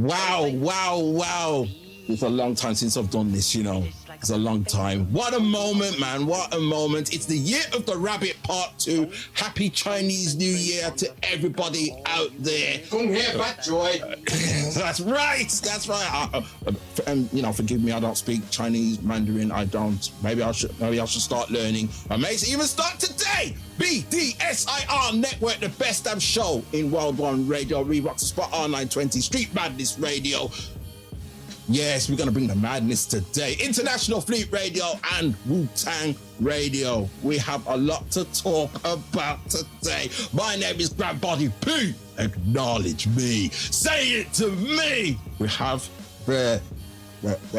Wow. It's a long time since I've done this, you know. It's a long time. What a moment, man. What a moment. It's the Year of the Rabbit Part 2. Happy Chinese New Year to everybody out there. Kung Hei Fat Joy. That's right. You know, forgive me, I don't speak Chinese, Mandarin. I don't. Maybe I should start learning. I may even start today. BDSIR Network, the best damn show in World One Radio. Reebok to Spot R920, Street Madness Radio. Yes, we're going to bring the madness today. International Fleet Radio and Wu-Tang Radio. We have a lot to talk about today. My name is Grand Body P. Acknowledge me. Say it to me. We have the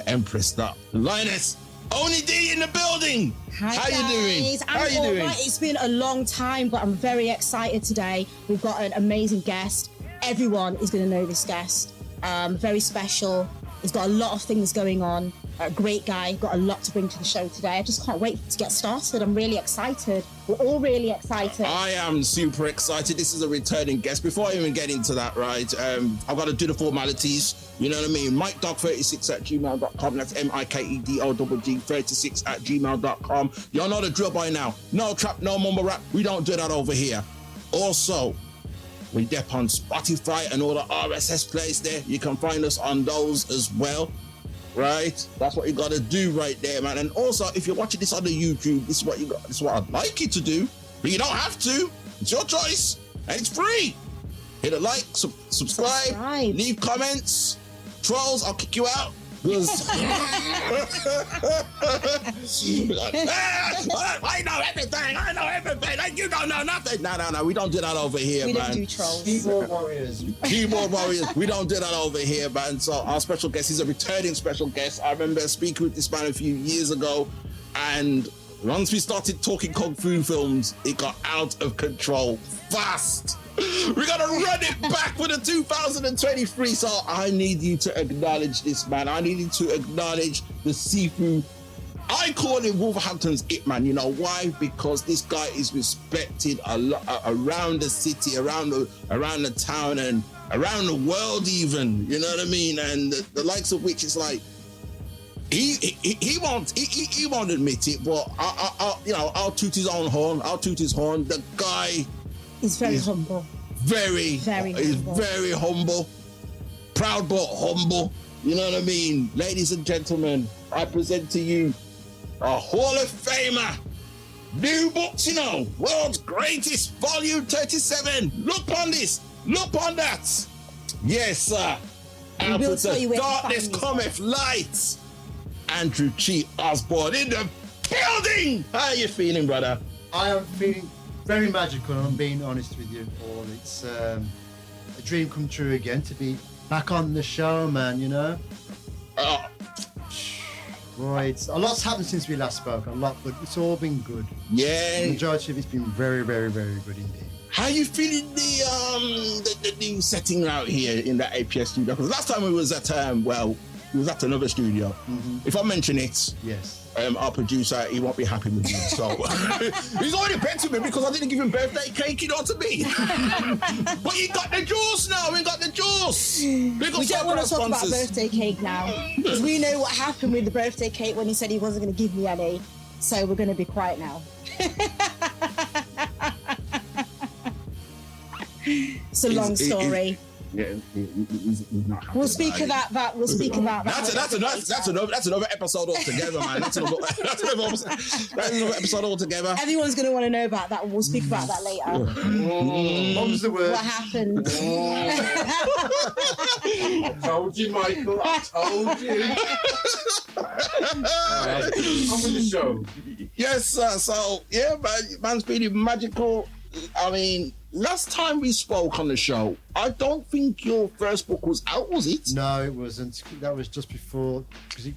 Empress, the Lioness, Oni D in the building. Hi, How guys. you doing? I'm all right. It's been a long time, but I'm very excited today. We've got an amazing guest. Everyone is going to know this guest. Very special. He's got a lot of things going on. A great guy, got a lot to bring to the show today. I just can't wait to get started. I'm really excited. We're all really excited. I am super excited. This is a returning guest. Before I even get into that, right, I've got to do the formalities. You know what I mean? MikeDog36@gmail.com. That's MikeDog36@gmail.com. Y'all know the drill by now. No trap, no mumble rap. We don't do that over here. Also, we dep on Spotify and all the RSS plays there. You can find us on those as well, right? That's what you got to do right there, man. And also, if you're watching this on the YouTube, this is what you got. This is what I'd like you to do, but you don't have to. It's your choice, and it's free. Hit a like, subscribe, leave comments. Trolls, I'll kick you out. I know everything. You don't know nothing. No. We don't do that over here, man. We don't do trolls. Keyboard warriors. We don't do that over here, man. So our special guest is a returning special guest. I remember speaking with this man a few years ago, and once we started talking Kung Fu films, it got out of control fast. We gotta run it back for the 2023. So I need you to acknowledge this, man. I need you to acknowledge the Sifu. I call him Wolverhampton's It Man. You know why? Because this guy is respected a lot around the city, around the town, and around the world even. You know what I mean? And the likes of which is like he won't admit it, but I'll toot his own horn. I'll toot his horn. The guy. He's very humble. He's very humble. Proud but humble. You know what I mean? Ladies and gentlemen, I present to you a Hall of Famer. New books, you know. World's Greatest, Volume 37. Look on this. Look on that. Yes, sir. Out of the darkness cometh light. Andrew Chi Osborne in the building. How are you feeling, brother? I am feeling very magical, and I'm being honest with you all. It's a dream come true again to be back on the show, man, you know? Boy, a lot's happened since we last spoke, but it's all been good. Yeah. The majority of it's been very, very, very good indeed. How you feeling the new setting out here in that APS studio? Because last time we was at we was at another studio. Mm-hmm. If I mention it, yes. Our producer, he won't be happy with me. So he's already bet to me because I didn't give him birthday cake, you know, to me. But he got the juice now. We got the juice. We don't want to talk about birthday cake now because we know what happened with the birthday cake when he said he wasn't going to give me any. So we're going to be quiet now. It's a long story. He's not happy. We'll speak about that. We'll speak about that. That's another episode altogether, man. That's another episode altogether. Everyone's going to want to know about that. We'll speak about that later. What was the word? What happened? I told you, Michael. I told you. Come with the show. Yes, sir. So, yeah, man's feeling magical. I mean, last time we spoke on the show, I don't think your first book was out, was it? No, it wasn't. That was just before, because I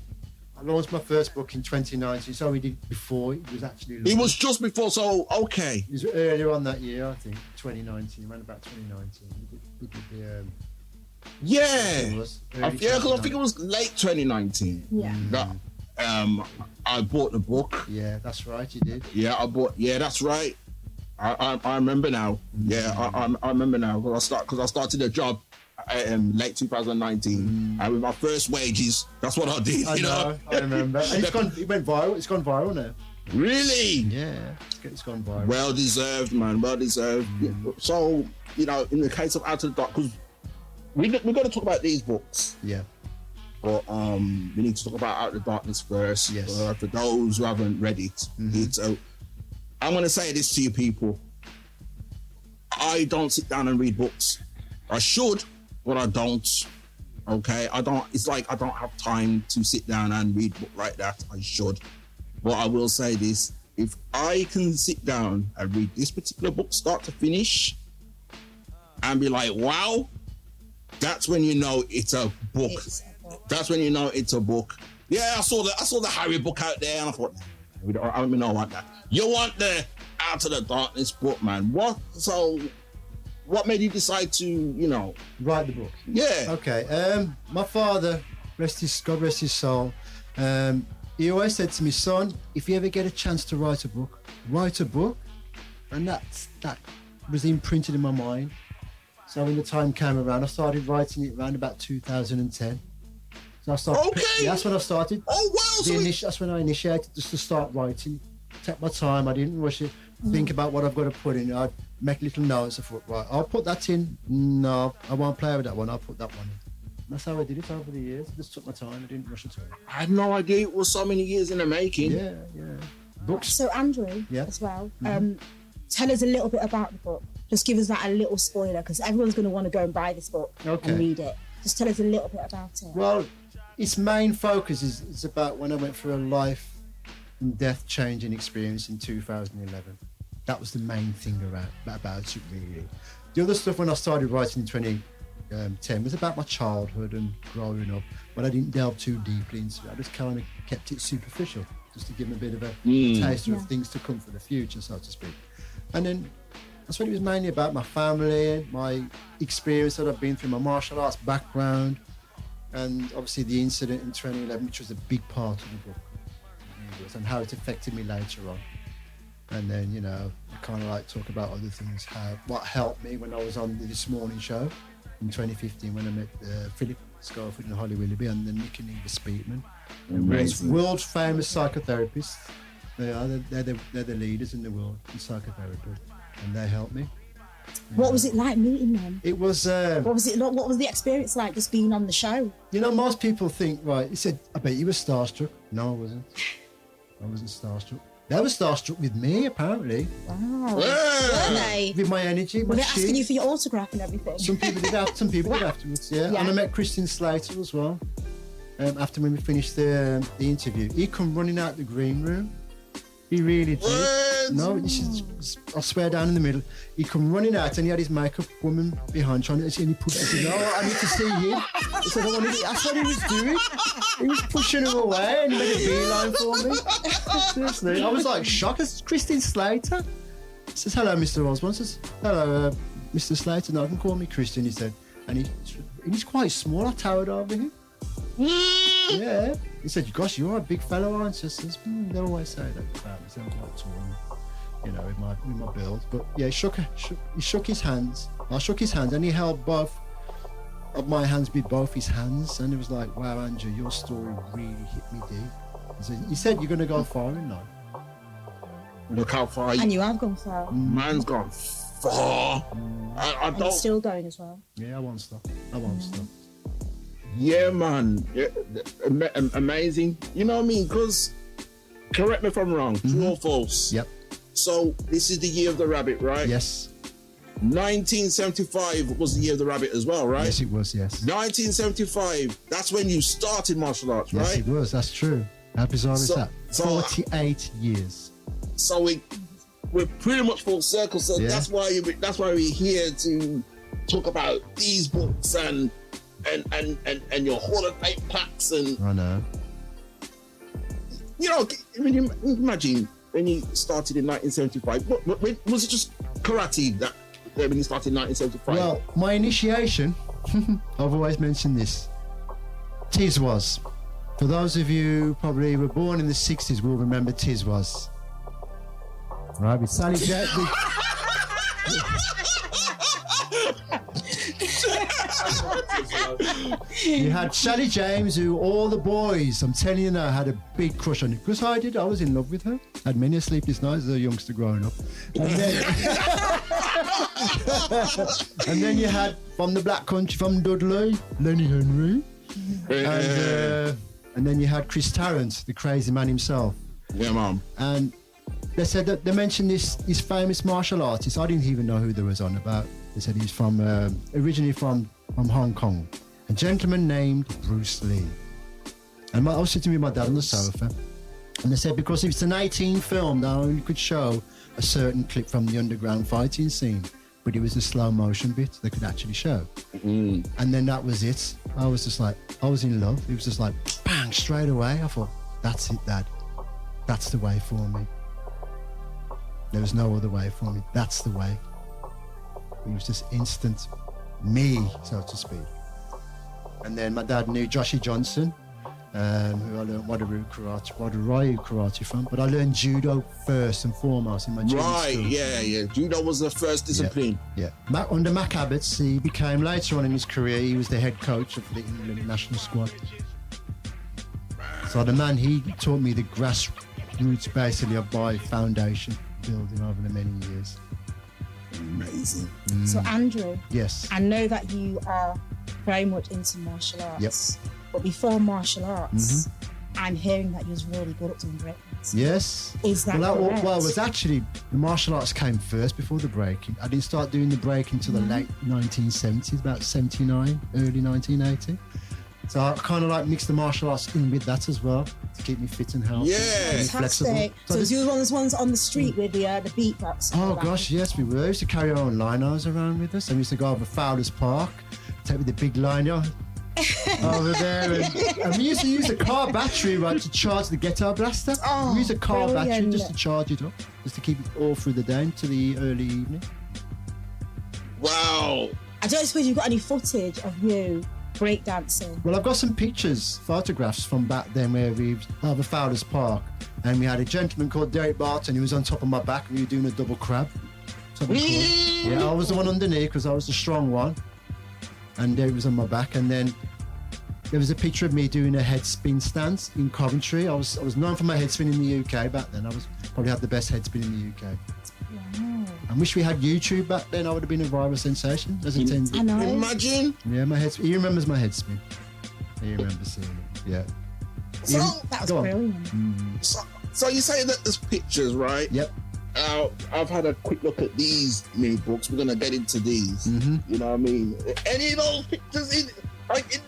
launched my first book in 2019, so we did before it was actually launched. It was just before, so okay. It was earlier on that year, I think, 2019, around about 2019. We did the... yeah, because I think it was late 2019. Yeah. That, I bought the book. Yeah, that's right, you did. Yeah, that's right. I remember now. Yeah, I remember now because I started a job late 2019, and with my first wages, that's what I did. I know, I remember. And it went viral. It's gone viral now. Really? Yeah, it's gone viral. Well deserved, man. Well deserved. So, in the case of Out of the Dark, because we're going to talk about these books, Yeah. but we need to talk about Out of the Darkness first. Yes. For those who haven't read it, I'm going to say this to you people. I don't sit down and read books. I should, but I don't. Okay, I don't. It's like I don't have time to sit down and read a book like that. I should, but I will say this: if I can sit down and read this particular book start to finish, and be like, "Wow," that's when you know it's a book. That's when you know it's a book. Yeah, I saw the Harry book out there, and I thought, I don't even know what that. You want the Out of the Darkness book, man? What? So, what made you decide to, Write the book. Yeah. Okay. My father, God rest his soul. He always said to me, son, if you ever get a chance to write a book, and that was imprinted in my mind. So when the time came around, I started writing it around about 2010. So I started. Okay. Yeah, that's when I started. Oh wow! That's when I initiated just to start writing. Take my time. I didn't rush it. Think about what I've got to put in. I'd make little notes. I thought, right, I'll put that in. No, I won't play with that one. I'll put that one in. That's how I did it over the years. I just took my time. I didn't rush at all. I had no idea it was so many years in the making. Yeah. Books. So Andrew, as well, tell us a little bit about the book. Just give us a little spoiler, because everyone's going to want to go and buy this book and read it. Just tell us a little bit about it. Well, its main focus is about when I went through a life and death changing experience in 2011. That was the main thing about it, really. The other stuff when I started writing in 2010 was about my childhood and growing up, but I didn't delve too deeply into it. I just kind of kept it superficial, just to give them a bit of a taster of things to come for the future, so to speak. And then that's what it was mainly about: my family, my experience that I've been through, my martial arts background, and obviously the incident in 2011, which was a big part of the book, and how it affected me later on. And then, I kind of like talk about other things, what helped me when I was on the This Morning show in 2015 when I met Philip Schofield and Holly Willoughby and then Nick and Eva Speakman. World famous psychotherapists. They're the leaders in the world in psychotherapy, and they helped me. What was it like meeting them? It was. What was the experience like just being on the show? Most people think, right, he said, I bet you were starstruck. No, I wasn't. I wasn't starstruck. They were starstruck with me, apparently. Wow. Were they? With my energy, Were they asking you for your autograph and everything? Some people did afterwards, yeah. And I met Christian Slater as well. After when we finished the interview. He come running out the green room. He really did. What? No, I swear down in the middle. He come running out and he had his makeup woman behind trying to see, and he pushed her. He said, no, I need to see him. He said, that's what he was doing. He was pushing her away and he made a beeline for me. Seriously. I was like shocked. It's Christine Slater. He says, hello, Mr. Osborne. He says, hello, Mr. Slater. No, I can call me Christian, he said. And he's quite small. I towered over him. Yeah. He said, gosh, you're a big fellow, aren't you? I says, they always say that about me. I'm quite tall, with my build. But yeah, he shook his hands. I shook his hands and he held both of my hands with both his hands. And it was like, wow, Andrew, your story really hit me deep. He said, you're going to go far in life. Look how far. And you have gone far. Man's gone far. I And don't. it's still going as well. Yeah, I won't stop. Yeah, man. Yeah, amazing. You know what I mean? Because, correct me if I'm wrong, true or false? Yep. So, this is the year of the rabbit, right? Yes. 1975 was the year of the rabbit as well, right? Yes, it was, yes. 1975, that's when you started martial arts, Yes, right? it was. That's true. How bizarre is that? So- 48 years. So we're pretty much full circle. So Yeah. that's why we're here to talk about these books and your Hall of Fame plaques and I know. when you imagine when you started in 1975. Was it just karate that when you started in 1975? Well, my initiation, I've always mentioned this. Tiz was. For those of you who probably were born in the 60s will remember Tiz was. Right, with Sally Jack. You had Sally James, who all the boys, I'm telling you now, had a big crush on. Because I did. I was in love with her. Had many a sleepless nights as a youngster growing up. And then, and then you had from the Black Country, from Dudley, Lenny Henry. And then you had Chris Tarrant, the crazy man himself. Yeah, mom. And they said that they mentioned this famous martial artist. I didn't even know who they was on about. They said he's from originally from Hong Kong. A gentleman named Bruce Lee. And I was sitting with my dad on the sofa, and they said because it's an 18 film, they only could show a certain clip from the underground fighting scene, but it was a slow motion bit they could actually show. And then that was it. I was just like, I was in love. It was just like, bang, straight away. I thought, that's it, Dad. That's the way for me. There was no other way for me. That's the way. It was just instant me, so to speak. And then my dad knew Joshi Johnson, who I learned Wadaryu karate from. But I learned judo first and foremost in my junior school. Yeah. Judo was the first discipline. Yeah. Under Mac Abbots, he became, later on in his career, he was the head coach of the England national squad. So the man, he taught me the grassroots basically of my foundation building over the many years. Amazing. So Andrew, Yes. I know that you are very much into martial arts. Yep. But before martial arts, I'm hearing that you was really good at doing breakdance. Yes. Is that well, correct? it was actually, the martial arts came first before the breaking. I didn't start doing the breaking until the late 1970s, about 79, early 1980. So I kind of like mixed the martial arts in with that as well to keep me fit and healthy. Yeah. And flexible. Fantastic. So this- you were one of those ones on the street with the beatbox. and Oh all that. gosh, yes, we were. We used to carry our own linos around with us. And we used to go over Fowler's Park, take with the big lino over there. And we used to use a car battery, right, to charge the ghetto blaster. Oh, we used a car battery brilliant. just to charge it up, just to keep it all through the day into the early evening. Wow. I don't suppose you've got any footage of you breakdancing. Well, I've got some pictures, photographs from back then where we over Fowler's Park, and we had a gentleman called Derek Barton who was on top of my back, and we were doing a double crab. So we called- yeah, I was the one underneath because I was the strong one, and Derek was on my back. And then there was a picture of me doing a head spin stance in Coventry. I was known for my head spin in the UK back then. I was probably had the best head spin in the UK. Wow. I wish we had YouTube back then. I would have been a viral sensation as intended. I know. Imagine. Yeah, my head. He remembers my head spin. He remembers seeing it. Yeah. So, That was Go on. brilliant. so you say that there's pictures, right? Yep. I've had a quick look at these new books. We're gonna get into these. You know what I mean? Any of those pictures in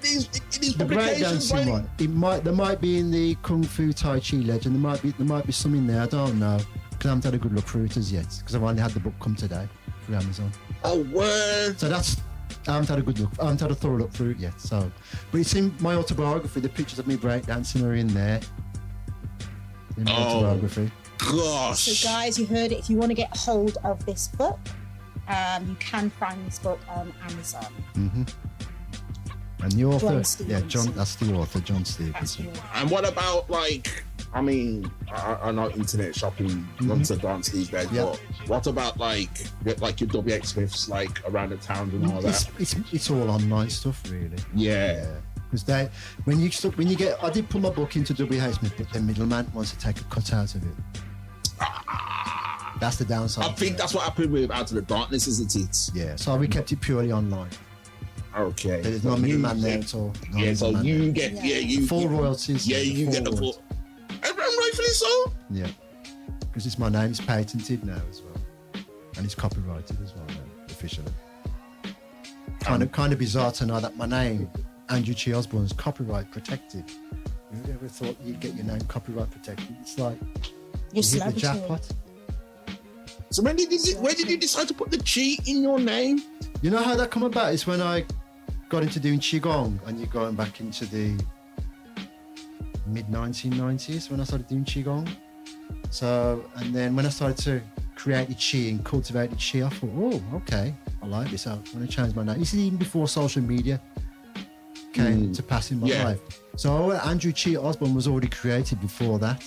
these The publications? breakdancing one. There might be in the Kung Fu Tai Chi Legend. There might be some in there. I don't know because I haven't had a good look through it as yet. Because I've only had the book come today through Amazon. Oh, word. So I haven't had a good look. I haven't had a thorough look through it yet. So, but it's in my autobiography. The pictures of me breakdancing are in there. In my autobiography. Gosh. So guys, you heard it. If you want to get hold of this book, you can find this book on Amazon. And the author, John yeah, Stevenson. John. That's the author, John Stevenson. And what about I know internet shopping runs a dance these days, Yeah. but what about like your WX Smiths like around the towns and all that? It's all online stuff, really. Yeah. Because when you get, I did put my book into WH Smith, but the middleman wants to take a cut out of it. That's the downside. I think that's what happened with Out of the Darkness, isn't it? Yeah, so we kept it purely online. Okay. There's no middleman there at all. No Yeah, so middleman you there. get you full royalties. Yeah, you get the full. royalties. And rightfully so. Yeah, because it's my name. It's patented now as well, and it's copyrighted as well now, officially. Kind of bizarre to know that my name, Andrew Chi Osborne, is copyright protected. You ever thought you'd get your name copyright protected? It's like Your you hit the celebrity. jackpot. So where did you decide to put the chi in your name? You know how that come about? It's when I got into doing Qigong, and you're going back into the mid-1990s when I started doing Qigong. So, and then when I started to create the Qi and cultivate the Qi, I thought, oh, okay, I like this. I want to change my name. This is even before social media came to pass in my Yeah. life. So Andrew Chi Osborne was already created before that.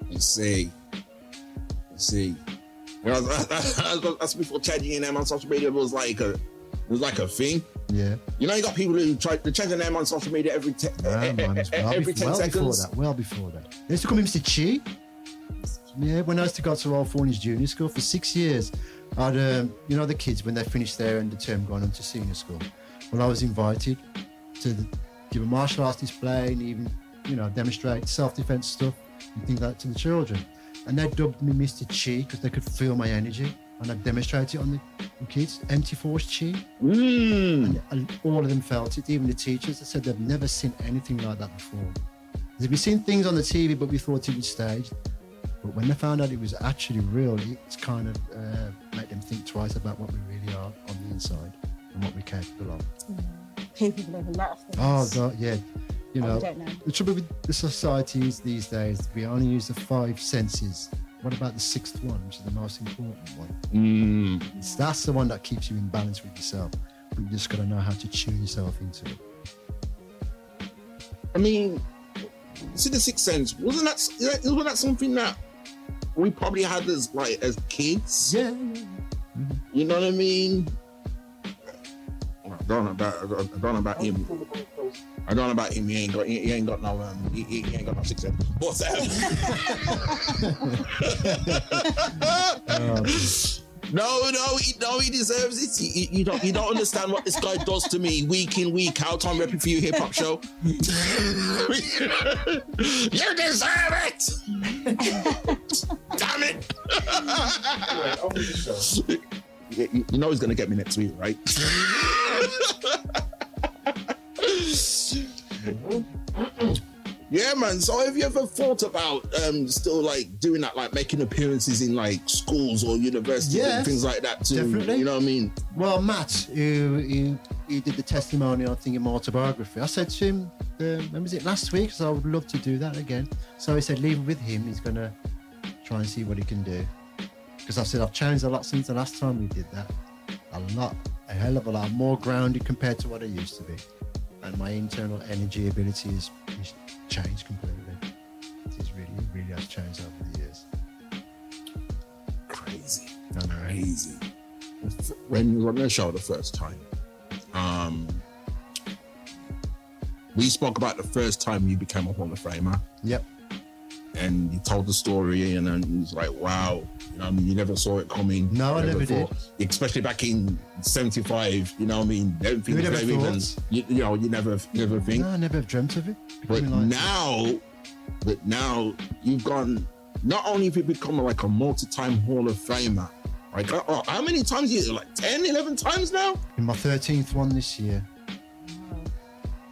You see. You know, that's before changing your name on social media was like It was like a thing. Yeah. You know, you got people who try to change their name on social media every 10 seconds. Well before that. They used to call me Mr. Chi. Yeah, when I used to go to Royal Fournies Junior School for 6 years, I'd, you know, the kids, when they finished their end of term, going on to senior school. Well, I was invited to give a martial arts display and even, you know, demonstrate self-defense stuff and things like that to the children. And they dubbed me Mr. Chi because they could feel my energy. And I demonstrated it on the kids, empty force Chi. And all of them felt it, even the teachers. They said they've never seen anything like that before. We've seen things on the TV, but we thought it was staged. But when they found out it was actually real, it's kind of made them think twice about what we really are on the inside and what we're capable of. Capable of a lot of things. Oh, God, yeah. You know, I don't know. the trouble with the societies these days, we only use the 5 senses. What about the 6th one, which is the most important one? That's the one that keeps you in balance with yourself. But you just got to know how to tune yourself into it. I mean, see, the Sixth Sense, wasn't that something that we probably had as kids? Yeah. You know what I mean? I don't know about him. I don't know about him. He ain't got no Sixth Sense. What's that? No, he deserves it. You don't understand what this guy does to me week in, week out on Rep For You Hip Hop Show. You deserve it. Damn it. You know he's gonna get me next week, right? Yeah, man. So have you ever thought about still like doing that, like making appearances in like schools or universities and things like that too? Definitely. You know what I mean? Well, Matt, who did the testimonial thing in my autobiography, I said to him, when was it, last week? So I would love to do that again. So he said, leave it with him. He's going to try and see what he can do. Because I said, I've changed a lot since the last time we did that. A hell of a lot. More grounded compared to what I used to be. And my internal energy ability is changed completely. It really has changed over the years. Crazy. I know. Crazy. When you were on the show the first time, we spoke about the first time you became a Hall of Famer. Yep. And you told the story, and then it was like, wow, you know what I mean? You never saw it coming. No, I never did. Especially back in '75, you know what I mean? Everything You was never even, thought? you never think. No, I never have dreamt of it. But now you've gone, not only have you become like a multi-time Hall of Famer, like, how many times you, like 10, 11 times now? In my 13th one this year.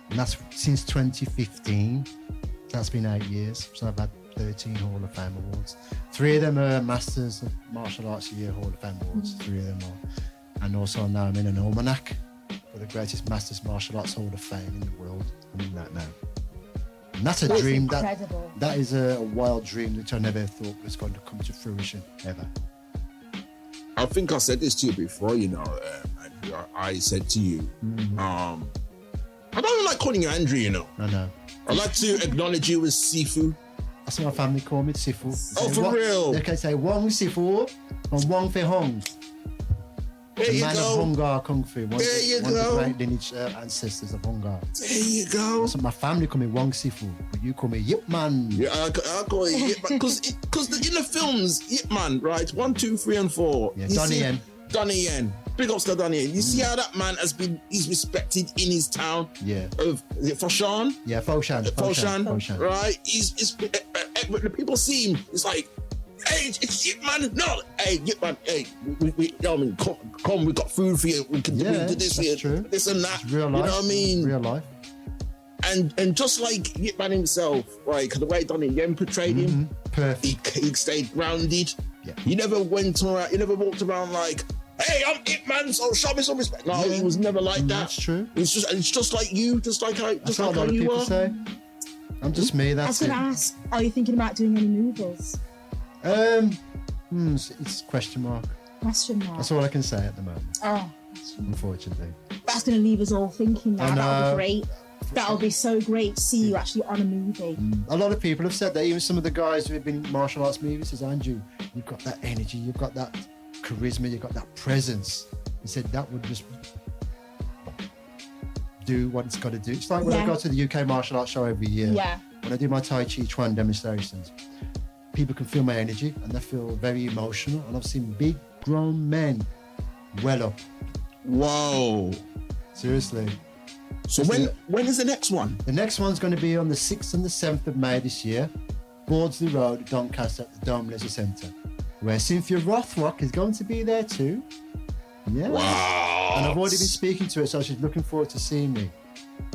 And that's since 2015. That's been 8 years. So I've had 13 Hall of Fame awards. 3 of them are Masters of Martial Arts Year Hall of Fame awards. 3 of them are. And also now I'm in an almanac for the greatest Masters Martial Arts Hall of Fame in the world. I'm in that now. And that's a dream. Incredible. That is a wild dream which I never thought was going to come to fruition ever. I think I said this to you before, you know, Andrew. I said to you, I don't like calling you Andrew, you know. I know. I like to acknowledge you as Sifu. That's what my family call me, Sifu. Oh, for real? They can say Wong Sifu and Wong Fei Hong. There The you man go. of Hongar Kung Fu. One There you of the go. great lineage ancestors of Hongar. There you go. So my family call me Wong Sifu, but you call me Yip Man. Yeah, I call it Yip Man. Because in the films, Yip Man, right? 1, 2, 3, and 4. Yeah, you Donnie see- Yen. Donnie Yen. Big ups to Donnie Yen. You see how that man he's respected in his town Yeah. of, is it Foshan? Yeah, Foshan. Foshan, right? He's when the people see him, it's like, hey, it's Yip Man. No, hey, Yip Man, hey, we I mean, come, we got food for you. We can do this for you, that's true. this and that. It's real life. You know what I mean? Real life. And just like Yip Man himself, right? The way Donnie Yen portrayed him, Perfect. he stayed grounded. Yeah. He never went around. He never walked around like, "Hey, I'm Ip Man, so show me some respect." No, Yeah. he was never like that. That's true. It's just like you, just like how That's what a lot of you people are. say. I'm just me, I was that's going it. to ask, are you thinking about doing any movies? It's question mark. Question mark. That's all I can say at the moment, Oh, question mark. unfortunately. That's going to leave us all thinking now. I That would know. be great. That would be so great to see you actually on a movie. A lot of people have said that. Even some of the guys who have been in martial arts movies says, Andrew, you've got that energy, you've got that charisma, you've got that presence. He said that would just do what it's got to do. It's like when I Yeah. go to the UK martial arts show every year. Yeah. When I do my Tai Chi Chuan demonstrations, people can feel my energy and they feel very emotional. And I've seen big grown men well up. Whoa. Seriously. So when is the next one? The next one's going to be on the 6th and the 7th of May this year, Bordsley Road, Doncaster at the Dome Leisure Centre, where Cynthia Rothrock is going to be there too. Yeah. Wow. And I've already been speaking to her, so she's looking forward to seeing me.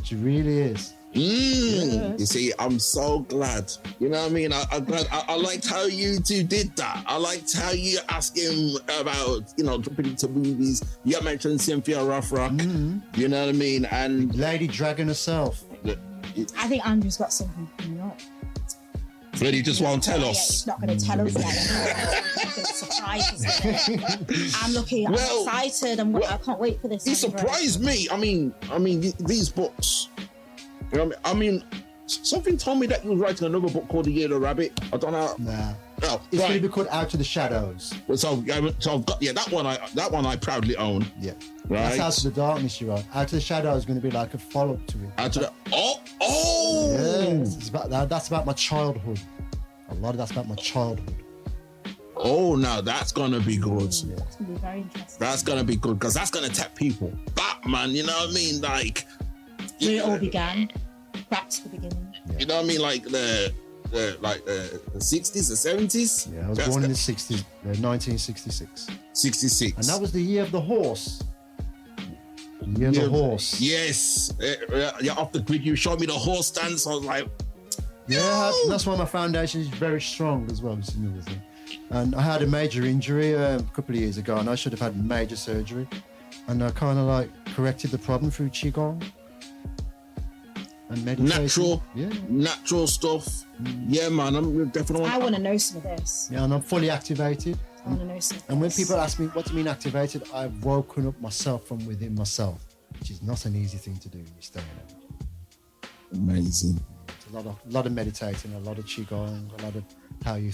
She really is. You see, I'm so glad. You know what I mean? I'm glad. I liked how you two did that. I liked how you asked him about, jumping into movies. You mentioned Cynthia Rothrock. You know what I mean? And Lady Dragon herself. I think Andrew's got something coming up. but he just won't tell Yeah, us. he's not going to tell us yet. He's going to surprise us. I'm excited. I can't wait for this. He surprised me. I mean, these books. You know what I mean? Something told me that you were writing another book called The Year of the Rabbit. I don't know. Nah. Oh, It's going right. to be called Out of the Shadows. So I've got that one I proudly own. Yeah. Right. That's Out of the Darkness, you're right. Out of the Shadows is going to be like a follow-up to it. Out to the Yes. It's about that. That's about my childhood. A lot of that's about my childhood. Oh, now that's gonna be good. It's going to be very interesting. That's gonna be good because that's gonna tap people. Batman, you know what I mean? Like, Where it all began. Back to the beginning. you know what I mean? Like the 60s, the 70s. Yeah, I was born in the 60s, 1966. 66. And that was the year of the horse. The year of the horse. Yes. Yeah, off the grid, you showed me the horse stance. I was like, Yeah, that's why my foundation is very strong as well. It's another thing. And I had a major injury a couple of years ago, and I should have had major surgery. And I kind of like corrected the problem through Qigong and meditation. natural stuff. Yeah, man, I'm definitely. I want to know some of this. Yeah, and I'm fully activated. I want to know some of this. And when people ask me, what do you mean activated? I've woken up myself from within myself, which is not an easy thing to do when you're staying out. Amazing. It's a lot of meditating, a lot of Qigong, a lot of how your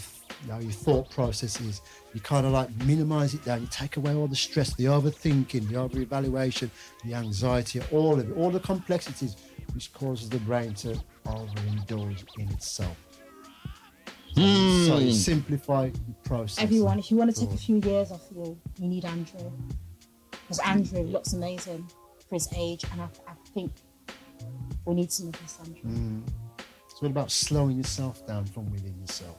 thought process is. You kind of like minimize it down. You take away all the stress, the overthinking, the over-evaluation, the anxiety, all of it, all the complexities which causes the brain to overindulge in itself. So you simplify the process. Everyone, if you want to take a few years off you need Andrew. Because Andrew looks amazing for his age, and I think we need some of this, Andrew. It's all about slowing yourself down from within yourself.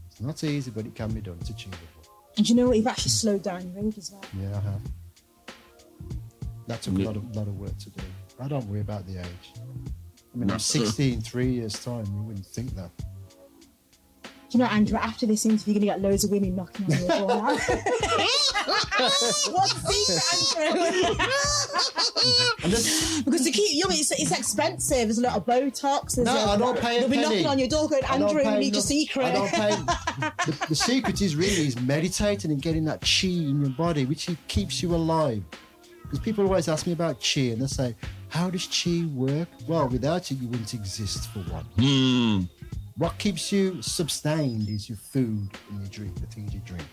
It's not easy, but it can be done. It's achievable. And you know what? You've actually slowed down your age as well. Yeah, I have. That took a lot of work to do. I don't worry about the age. I mean, I'm 60 in 3 years' time. You wouldn't think that. You know, Andrew, after this interview, you're going to get loads of women knocking on your door now. What's the secret, Andrew? Because to keep you, it's expensive. There's a lot of Botox. I don't pay a They'll be penny. knocking on your door going, Andrew, we need your secret. I don't pay. The secret is meditating and getting that chi in your body, which keeps you alive. Because people always ask me about chi, and they say, how does chi work? Well, without it, you wouldn't exist, for one. What keeps you sustained is your food and your drink, the things you drink,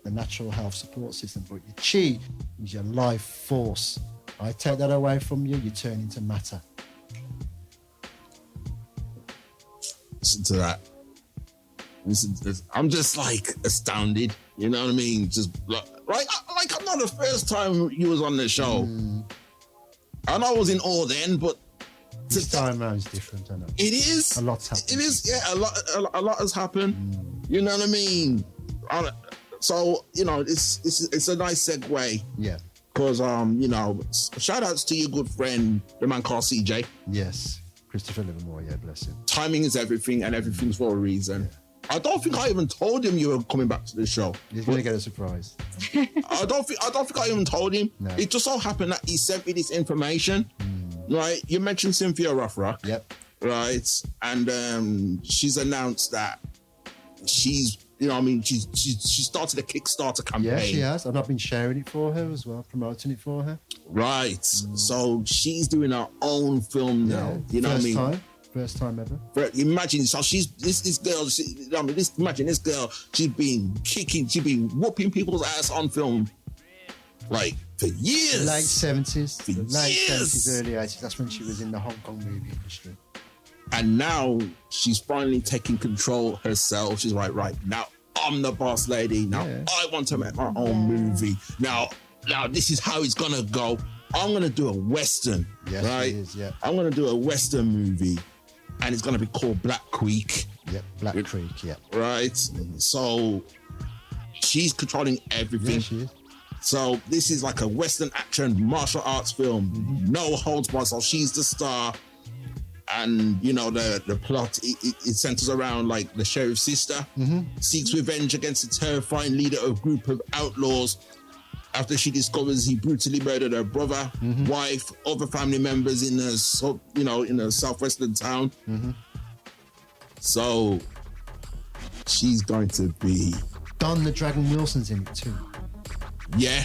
the natural health support system. But your chi is your life force. I take that away from you, you turn into matter. Listen to that. Listen to this. I'm just like astounded. You know what I mean? Just like I'm not the first time you was on the show. I know I was in awe then, but This time around is different, I know. it is. A lot's happened. It is. Yeah, a lot has happened. You know what I mean? So it's a nice segue. Yeah. Because shout outs to your good friend, the man called CJ. Yes. Christopher Livermore, yeah, bless him. Timing is everything, and everything's for a reason. I don't think I even told him you were coming back to the show. He's going to get a surprise. I don't think I even told him. No. It just so happened that he sent me this information. Right, you mentioned Cynthia Rothrock. Yep. Right, and she's announced that she's she started a Kickstarter campaign. Yeah, she has. And I've been sharing it for her as well, promoting it for her. Right, so she's doing her own film now. You know what I mean? First time ever. Imagine, so she's this girl. Imagine this girl. She's been whooping people's ass on film, like For years. Late 70s, For late years. 70s, early 80s. That's when she was in the Hong Kong movie industry. And now she's finally taking control herself. She's like, right, now I'm the boss lady. Now Yeah. I want to make my own movie. Now this is how it's gonna go. I'm gonna do a Western, Yes, right? it is, yeah. I'm gonna do a Western movie, and it's gonna be called Black Creek, Yep, Black Creek, yeah. right? So she's controlling everything. Yeah, she is. So this is like a Western action martial arts film, Mm-hmm. no holds barred. So she's the star, and you know the plot. It centers around like the sheriff's sister seeks revenge against the terrifying leader of a group of outlaws after she discovers he brutally murdered her brother, wife, other family members in a southwestern town. So she's going to be, Don the Dragon Wilson's in it too. yeah.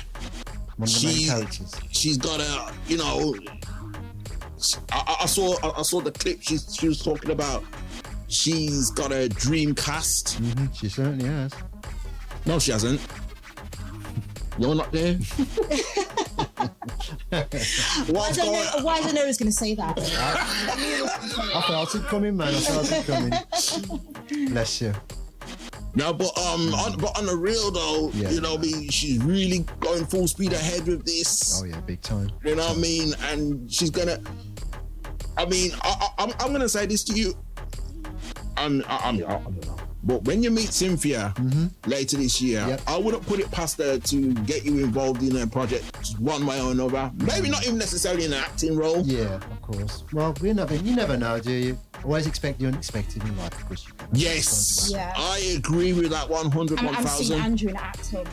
One of the main characters. She's got a, you know, I saw the clip she was talking about. She's got a dream cast. She certainly has. No, she hasn't. You're not there. What's going on? Why did I know I was going to say that? I felt it coming, man. I felt it coming. Bless you. No, but on the real though, Yeah. you know what I mean? She's really going full speed ahead with this. Oh yeah, big time. You know what I mean? And she's gonna. I mean, I'm gonna say this to you. I don't know. But when you meet Cynthia later this year, Yep. I wouldn't put it past her to get you involved in a project one way or another. Maybe not even necessarily in an acting role. Yeah, of course. Well, you never know, do you? Always expect the unexpected in life, of course you can. Yes, Yeah. I agree with that 100, I'm seeing 1000. Andrew in acting.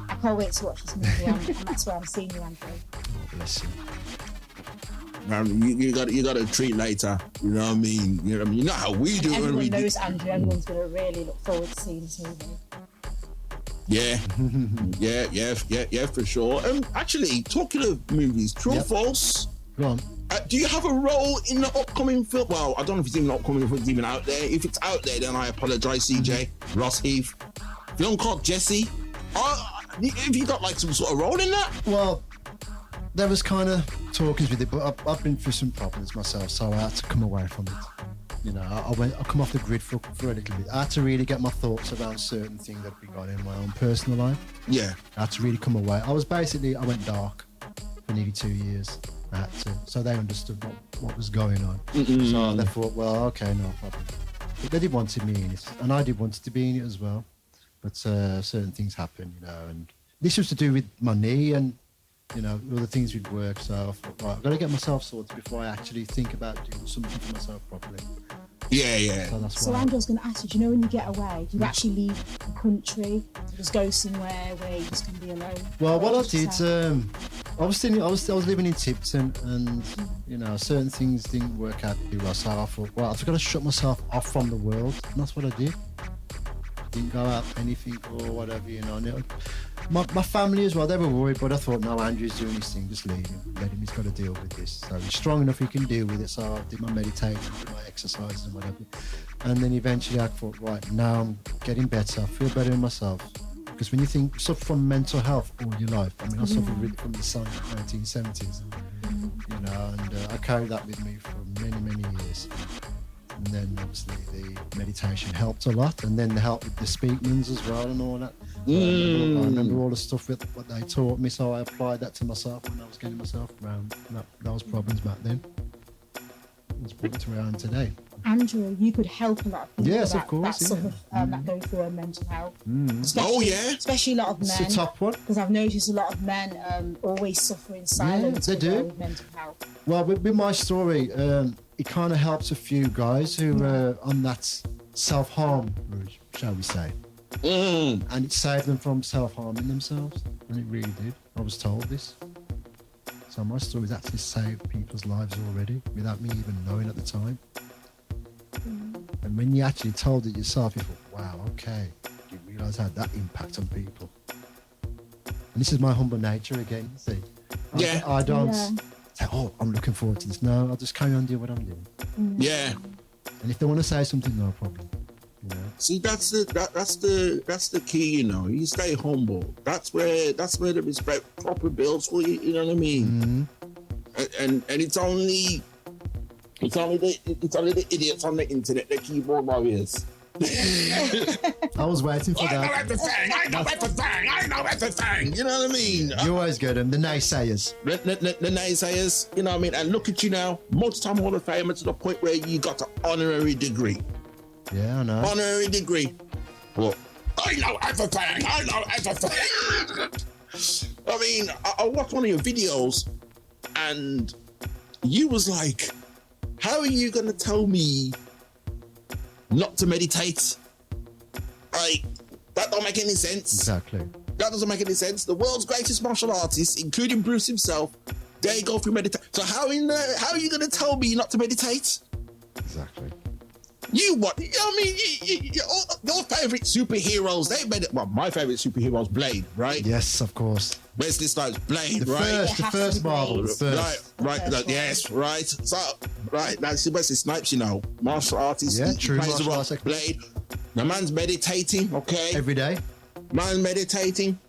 I can't wait to watch this movie, and that's where I'm seeing you, Andrew. Oh, bless you. You got to treat later. You know what I mean? You know what I mean? You know how we do it when Everyone we do. knows Andrew. Everyone's going to really look forward to seeing this movie. Yeah, yeah, for sure. Actually, talking of movies, true or Yep. false? Go on. Do you have a role in the upcoming film? Well, I don't know if it's even upcoming, if it's even out there. If it's out there, then I apologize, CJ. Ross Heath. Film called Jesse. Have you got like some sort of role in that? Well, there was kind of talkings with it, but I've been through some problems myself, so I had to come away from it. You know, I come off the grid for a little bit. I had to really get my thoughts around certain things that had been going on in my own personal life. Yeah. I had to really come away. I went dark for nearly 2 years. I had to, so they understood what was going on. So they thought, well, okay, no problem. But they did want me in it, and I did want to be in it as well. But certain things happened, you know, and this was to do with my knee and, you know, all the things would work. So I thought, right, I've got to get myself sorted before I actually think about doing something for myself properly. Yeah. So that's So why. Andrew's going to ask you, do you know when you get away, do you actually leave the country to just go somewhere where you're just going to be alone? Well, what I What you did, say? I was living in Tipton, and you know, certain things didn't work out too well. So I thought, well, I've got to shut myself off from the world, and that's what I did. Didn't go out anything or whatever, you know. And my family as well, they were worried, but I thought, no, Andrew's doing his thing, just leave him, let him. He's got to deal with this. So he's strong enough, he can deal with it. So I did my meditation, did my exercises and whatever. And then eventually I thought, right, now I'm getting better, I feel better in myself. Because when you suffer from mental health all your life, I mean, I suffered with it from the 1970s, you know, and I carried that with me for many, many years. And then obviously the meditation helped a lot, and then the help with the Speakmans as well and all that. So I remember all the stuff with what they taught me, so I applied that to myself when I was getting myself around those problems back then. It's brought to around today. Andrew, you could help a lot of people Yes, of that course, suffer, that go through mental health. Oh, yeah? Especially a lot of It's men. a top one. Because I've noticed a lot of men always suffer in silence they do. with mental health. Well, with my story, it kind of helps a few guys who are on that self-harm route, shall we say. And it saved them from self-harming themselves, and it really did. I was told this. So my story's actually saved people's lives already without me even knowing at the time. And when you actually told it yourself, you thought, wow, okay, you realise how that impact on people. And this is my humble nature again, see. Yeah. I don't Yeah. say, oh, I'm looking forward to this. No, I'll just carry on doing what I'm doing. Yeah. And if they want to say something, no problem. See, that's the key, you know. You stay humble. That's where the respect proper builds for you. You know what I mean? And it's only the idiots on the internet, the keyboard warriors. I was waiting for I know that. everything. You know what I mean? You always get them, the naysayers. The naysayers, you know what I mean? And look at you now, multi-time Hall of Famer to the point where you got an honorary degree. Yeah, I know. Honorary degree. Well, I know everything. I mean, I watched one of your videos and you was like, how are you going to tell me not to meditate? Like, that don't make any sense. Exactly. That doesn't make any sense. The world's greatest martial artists, including Bruce himself, they go through meditation. So how are you going to tell me not to meditate? Exactly. You what? You know what I mean? Your favorite superheroes, they made it. Well, my favorite superhero is Blade, right? Yes, of course. Wesley Snipes, Blade, The right? first Marvel. The first. Yes, right. So, right, now, see, Wesley Snipes, you know, martial artist. Yeah, he true plays the martial role. arts. Blade. The man's meditating, okay? Every day. Man's meditating.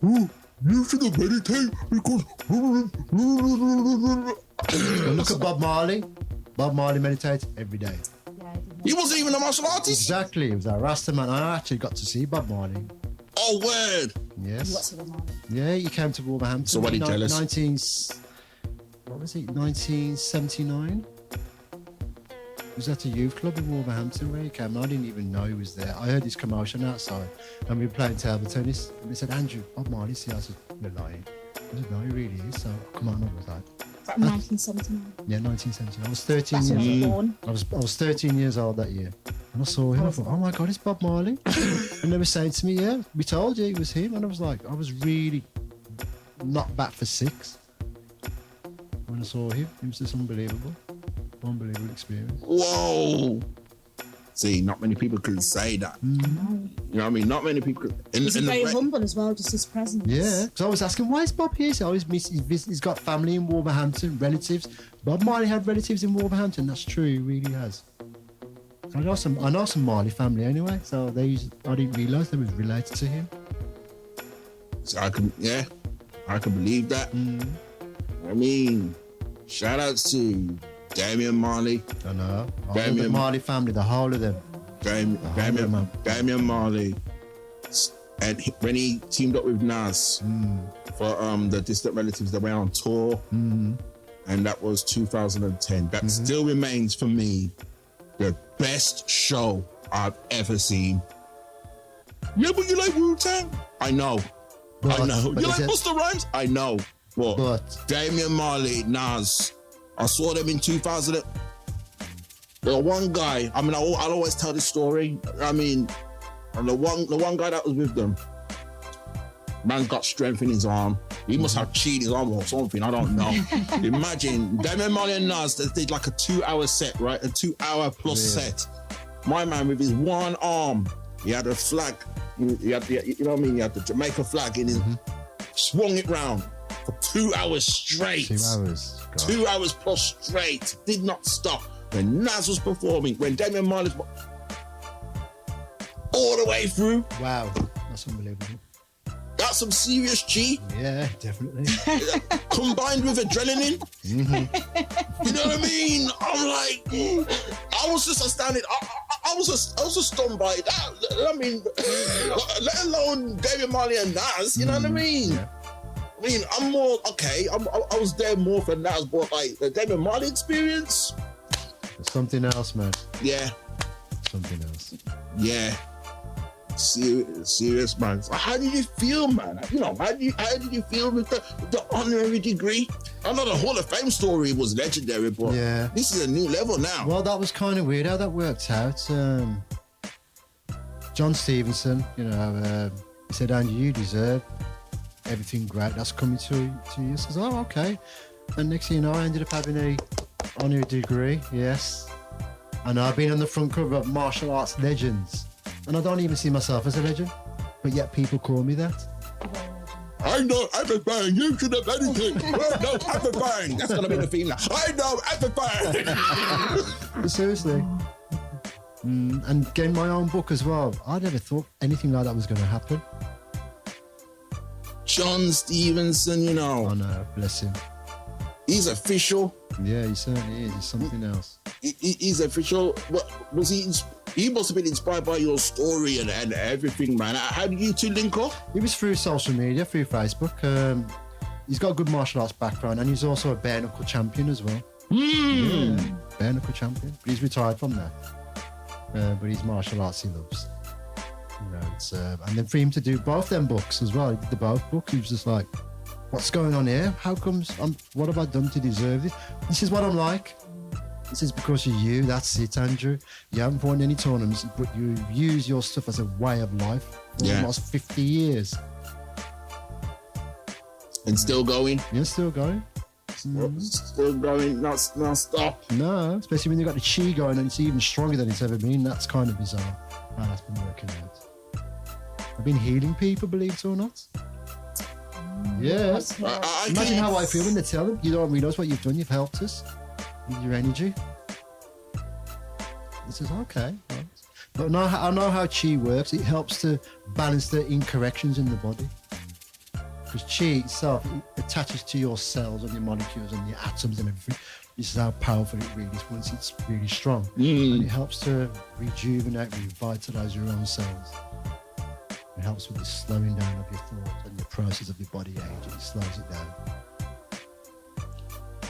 Ooh, you shouldn't meditate because... Well, look at Bob Marley. Bob Marley meditates every day. He wasn't even a martial artist. Exactly. He was a Rasta man. I actually got to see Bob Marley. Oh, word. Yes. Yeah, he came to Wolverhampton. So what, he jealous? 1979. He was at a youth club in Wolverhampton where he came. I didn't even know he was there. I heard his commotion outside and we were playing table tennis. And they said, Andrew, Bob Marley's here. I said, you're lying. I said, no, he really is. So come on, I was like, 1979. yeah, 1979. I was 13 That's when I was years old. born. I was 13 years old that year. And I saw him. I thought, oh my God, it's Bob Marley. And they were saying to me, yeah, we told you it was him. And I was like, I was really knocked back for 6 when I saw him. It was just unbelievable. Unbelievable experience. Whoa. See, not many people could say that. You know what I mean? Not many people could. He's very humble as well, just his presence. Yeah, because I was asking, why is Bob here? So he's got family in Wolverhampton, relatives. Bob Marley had relatives in Wolverhampton. That's true, he really has. I know some Marley family anyway, so I didn't realise they was related to him. So I can believe that. I mean, shout outs to Damian Marley. I know. All the Marley family, the whole of them. Damian Marley. And when he teamed up with Nas for the Distant Relatives, they went on tour. And that was 2010. That still remains for me the best show I've ever seen. Yeah, but you like Wu-Tang? I know. I know. You like Busta Rhymes? I know. But Damian Marley, Nas, I saw them in 2000. The one guy, I mean, I'll always tell this story. I mean, and the one guy that was with them, man's got strength in his arm. He must have cheated his arm or something. I don't know. Imagine Damian Marley and Nas, they did like a 2-hour set, right? A 2-hour plus set. My man with his one arm, he had a flag. He had the, you know what I mean? He had the Jamaica flag in his, swung it round for 2 hours straight. 2 hours. God. 2 hours plus straight. Did not stop. When Nas was performing, when Damian Marley was all the way through. Wow, that's unbelievable. That's some serious G. Yeah, definitely. Combined with adrenaline. You know what I mean? I'm like, I was just astounded. I was just stunned by that. I mean, let alone Damian Marley and Nas. You know what I mean? Yeah. I mean, I'm more okay. I was there more for Nas, but like the Damian Marley experience. It's something else, man. Yeah. Something else. Yeah. Serious, man. So how did you feel, man? You know, how did you feel with the honorary degree? I know the Hall of Fame story was legendary, but this is a new level now. Well, that was kind of weird how that worked out. John Stevenson, you know, he said, Andy, you deserve everything great that's coming to you. I said, oh, okay. And next thing you know, I ended up having a honorary degree, yes. And I've been on the front cover of Martial Arts Legends. And I don't even see myself as a legend, but yet people call me that. I know everything. You should have anything. I know everything. That's going to be the theme now. I know everything. But seriously. And getting my own book as well. I never thought anything like that was going to happen. John Stevenson, you know, Oh no, bless him. he's official. Yeah, he certainly is. He's something else. He's official. What was he? He must have been inspired by your story and everything, man. How did you two link up? It was through social media, through Facebook. He's got a good martial arts background, and he's also a bare knuckle champion as well. Yeah, bare knuckle champion. But he's retired from that. But his martial arts he loves. You know, it's and then for him to do both them books as well, he did the both books. He was just like, "What's going on here? How comes? What have I done to deserve this? This is what I'm like. This is because of you. That's it, Andrew. You haven't won any tournaments, but you use your stuff as a way of life for Yeah. almost 50 years. And still going. You're still going." Still going. Not stop. No, especially when you've got the chi going and it's even stronger than it's ever been. That's kind of bizarre how that's been working out. I've been healing people, believe it or not. Yeah. I Imagine can- how I feel when they tell them, you don't realise what you've done, you've helped us with your energy. It says, okay. Right. But now I know how chi works. It helps to balance the incorrections in the body. Because chi itself, it attaches to your cells and your molecules and your atoms and everything. This is how powerful it really is once it's really strong. And it helps to rejuvenate, revitalize your own cells. It helps with the slowing down of your thoughts and your process of your body aging. It slows it down.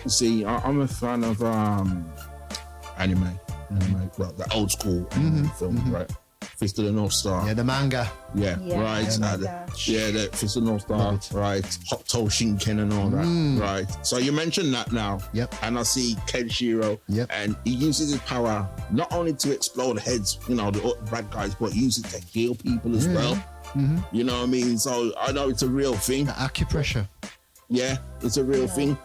See, I'm a fan of anime, well, the old school anime films, right? Fist of the North Star. Yeah, the manga. Yeah, Yeah, right. yeah, The Fist of the North Star, Love it. right. Hokuto Shinken and all that, right. So you mentioned that now. Yep. And I see Kenshiro, Yep. and he uses his power not only to explode heads, you know, the bad guys, but he uses it to heal people as well. You know what I mean? So I know it's a real thing. The acupressure. Yeah, it's a real thing.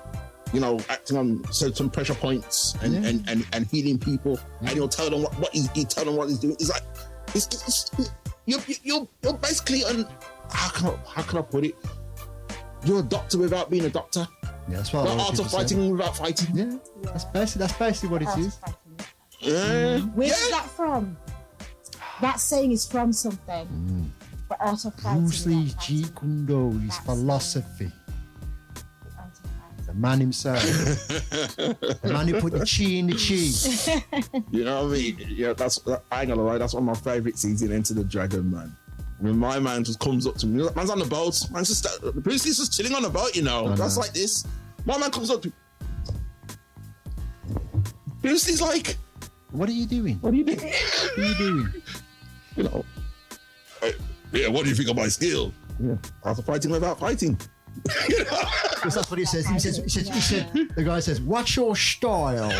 You know, acting on certain pressure points and healing people, and he'll tell them what he tell them what he's doing. It's like you're basically how can I put it? You're a doctor without being a doctor. Yeah, that's what The a lot art of people say. fighting without fighting. Yeah, that's basically what it is. Yeah. Where's that from? That saying is from something. The art of fighting. Bruce Lee's without Jeet fighting. Kune Do, his That's philosophy. The art of fighting. The man himself. The man who put the chi in the chi. You know what I mean? Yeah, I ain't gonna lie, that's one of my favourite scenes in Enter the Dragon, man. When my man just comes up to me, man's on the boat, man's just Bruce Lee's just chilling on the boat, you know. That's like this. My man comes up to Bruce Lee's like, What are you doing? what are you doing? What are you doing? You know. Yeah, what do you think of my skill? Yeah. After fighting without fighting. You know? Because that's what he says. He said, the guy says, "What's your style?"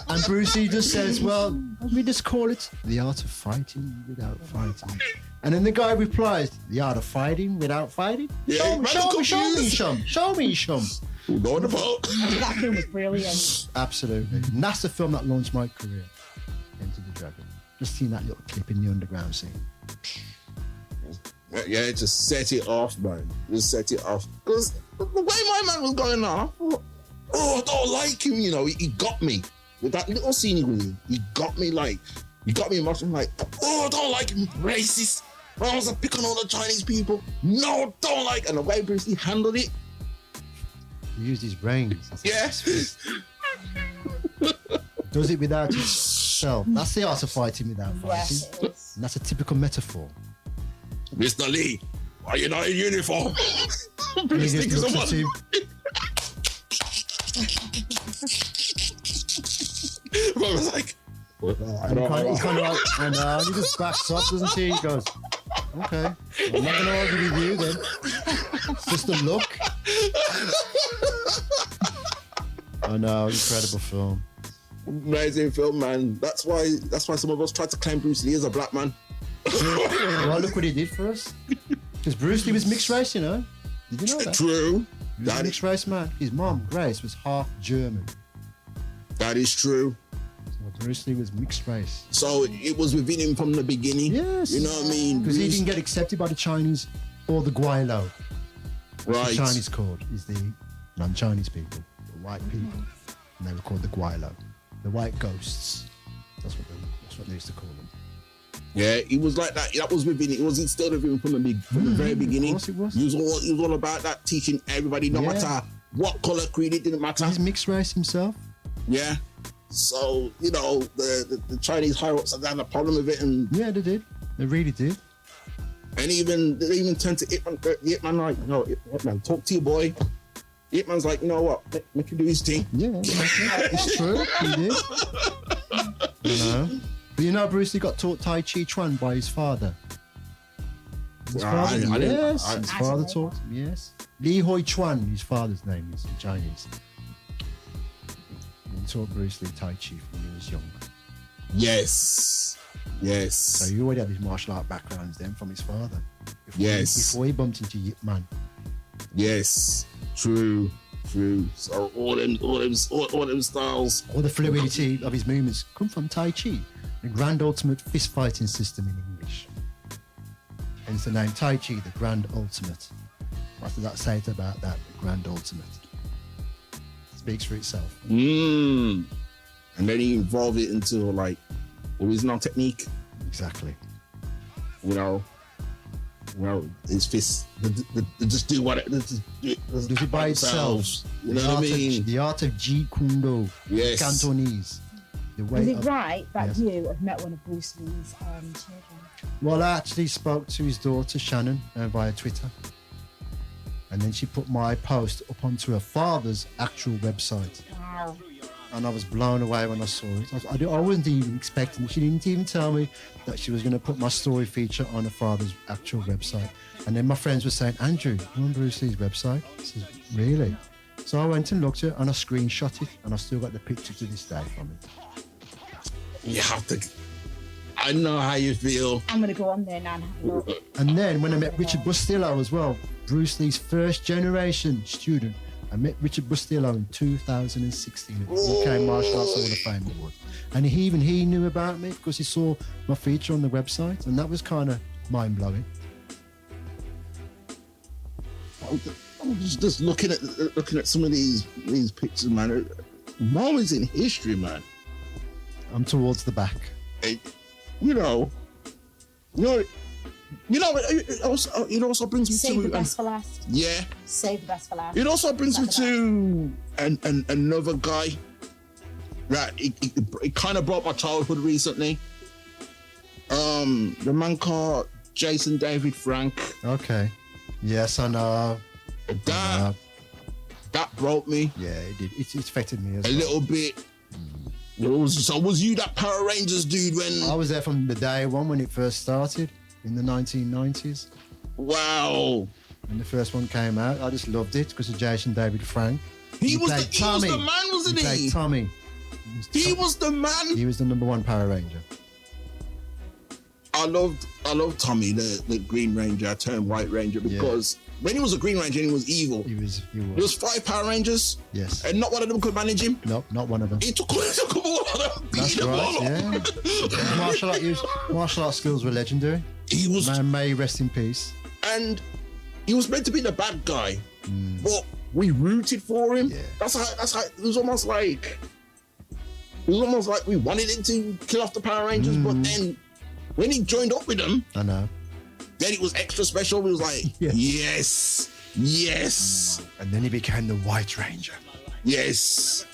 And Bruce Lee just says, "Well, we just call it the art of fighting without fighting." And then the guy replies, "The art of fighting without fighting." Yeah, show man's me, confused. show me, some. We'll go on the boat. That film was brilliant. Absolutely. And that's the film that launched my career into the Dragon. Just seeing that little clip in the underground scene. Yeah, just set it off, man. Just set it off. Because the way my man was going on, I thought, I don't like him, you know. He got me. With that little scene he was in, he got me emotional, like, I don't like him, racist. I was like, pick on all the Chinese people. No, don't like. And the way Bruce Lee handled it, He used his brains. yeah. Does it without itself. That's the art of fighting without fighting. Yes, it is. And that's a typical metaphor. Mr. Lee, why are you not in uniform? And Bruce he Lee, just looks someone. at him. I was like, And he kind of like, and he just backs up, doesn't he? He goes, "Okay, I'm not going to argue with you then. It's just a look." I know, incredible film. amazing film, man. That's why some of us tried to claim Bruce Lee as a black man. Well, look what he did for us. Because Bruce Lee was mixed race, you know. Did you know that? True. He was a mixed race man. His mom, Grace, was half German. That is true. So Bruce Lee was mixed race. So it was within him from the beginning. Yes. You know what I mean? Because he Bruce- didn't get accepted by the Chinese or the Guaylo. right. The Chinese called is the non-Chinese people, the white people, and they were called the Guaylo, the white ghosts. That's what they used to call them. Yeah, he was like that. That was within. It was instilled within him from the very beginning. Of course it was. He was all about that, teaching everybody, no matter what color, creed, it didn't matter. He's mixed race himself. Yeah. So the Chinese higher ups had a problem with it, and Yeah, they did. They really did. they even turned to Ip Man like, no, Ip Man, talk to your boy. Ip Man's like, you know what, make him do his thing. Yeah, it's true. He did. You know, Bruce Lee got taught Tai Chi Chuan by his father. His father, his father taught him. Yes, Li Hoi Chuan. His father's name is in Chinese. He taught Bruce Lee Tai Chi when he was young. Yes. So he already had his martial art backgrounds then from his father. Before he bumped into Yip Man. Yes. True. So all them styles. All the fluidity of his movements come from Tai Chi, the grand ultimate fist fighting system in English. Hence the name Tai Chi, the grand ultimate. What does that say about that, the grand ultimate? Speaks for itself. And then he evolved it into like original technique. Exactly. His fists, they just do what Does it by itself. You know what I mean? The art of Jeet Kune Do. Yes. Cantonese. The way Is it of- right that Yes. you have met one of Bruce Lee's children? Well, I actually spoke to his daughter Shannon via Twitter, and then she put my post up onto her father's actual website, Wow. and I was blown away when I saw it. I wasn't even expecting it. She didn't even tell me that she was going to put my story feature on her father's actual website. And then my friends were saying, "Andrew, you on Bruce Lee's website?" I said, "Really?" So I went and looked at it, and I screenshot it, and I still got the picture to this day from it. You have to. I know how you feel. I'm going to go on there now and have a look. And then when I met Richard Bustillo as well, Bruce Lee's first generation student, I met Richard Bustillo in 2016 at the UK Martial Arts Hall of Fame Award. And he knew about me because he saw my feature on the website, and that was kind of mind-blowing. I'm just looking at some of these pictures, man. Moments in history, man. I'm towards the back. It also brings me Save the to best for last. yeah. Save the best for last. It also brings me to another guy. Right, it kind of brought my childhood recently. The man called Jason David Frank. Okay. Yes, I know. That broke me Yeah, it did. It affected me as a well. little bit. Was you that Power Rangers dude when? I was there from the day one when it first started in the 1990s. Wow. When the first one came out, I just loved it because of Jason David Frank. He was played the man, wasn't He he? played Tommy. He was the man. He was the number one Power Ranger. I loved Tommy, the Green Ranger turned White Ranger, because when he was a Green Ranger, he was evil. He was. There was 5 Power Rangers, Yes. and not one of them could manage him. Nope, not one of them. He took all of them, beat That's them all right. up. Yeah. His martial art skills were legendary. He was, May he rest in peace. and he was meant to be the bad guy, but we rooted for him. Yeah. That's how. It was almost like we wanted him to kill off the Power Rangers, but then when he joined up with them, I know. then it was extra special. We was like, Yes. yes. And then he became the White Ranger. Yes.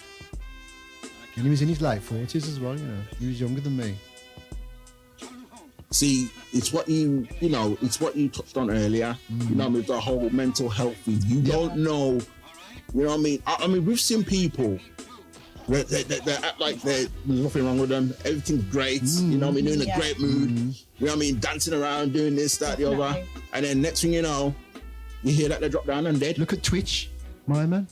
And he was in his late 40s as well. You know, he was younger than me. See, it's what it's what you touched on earlier. You know, with the whole mental health thing. You don't know. You know what I mean? I mean, we've seen people where they act like there's nothing wrong with them. Everything's great. You know what I mean? They're in a great mood. You know what I mean? Dancing around, doing this, that, the other. Definitely. And then next thing you know, you hear that they drop down and dead. Look at Twitch, my man.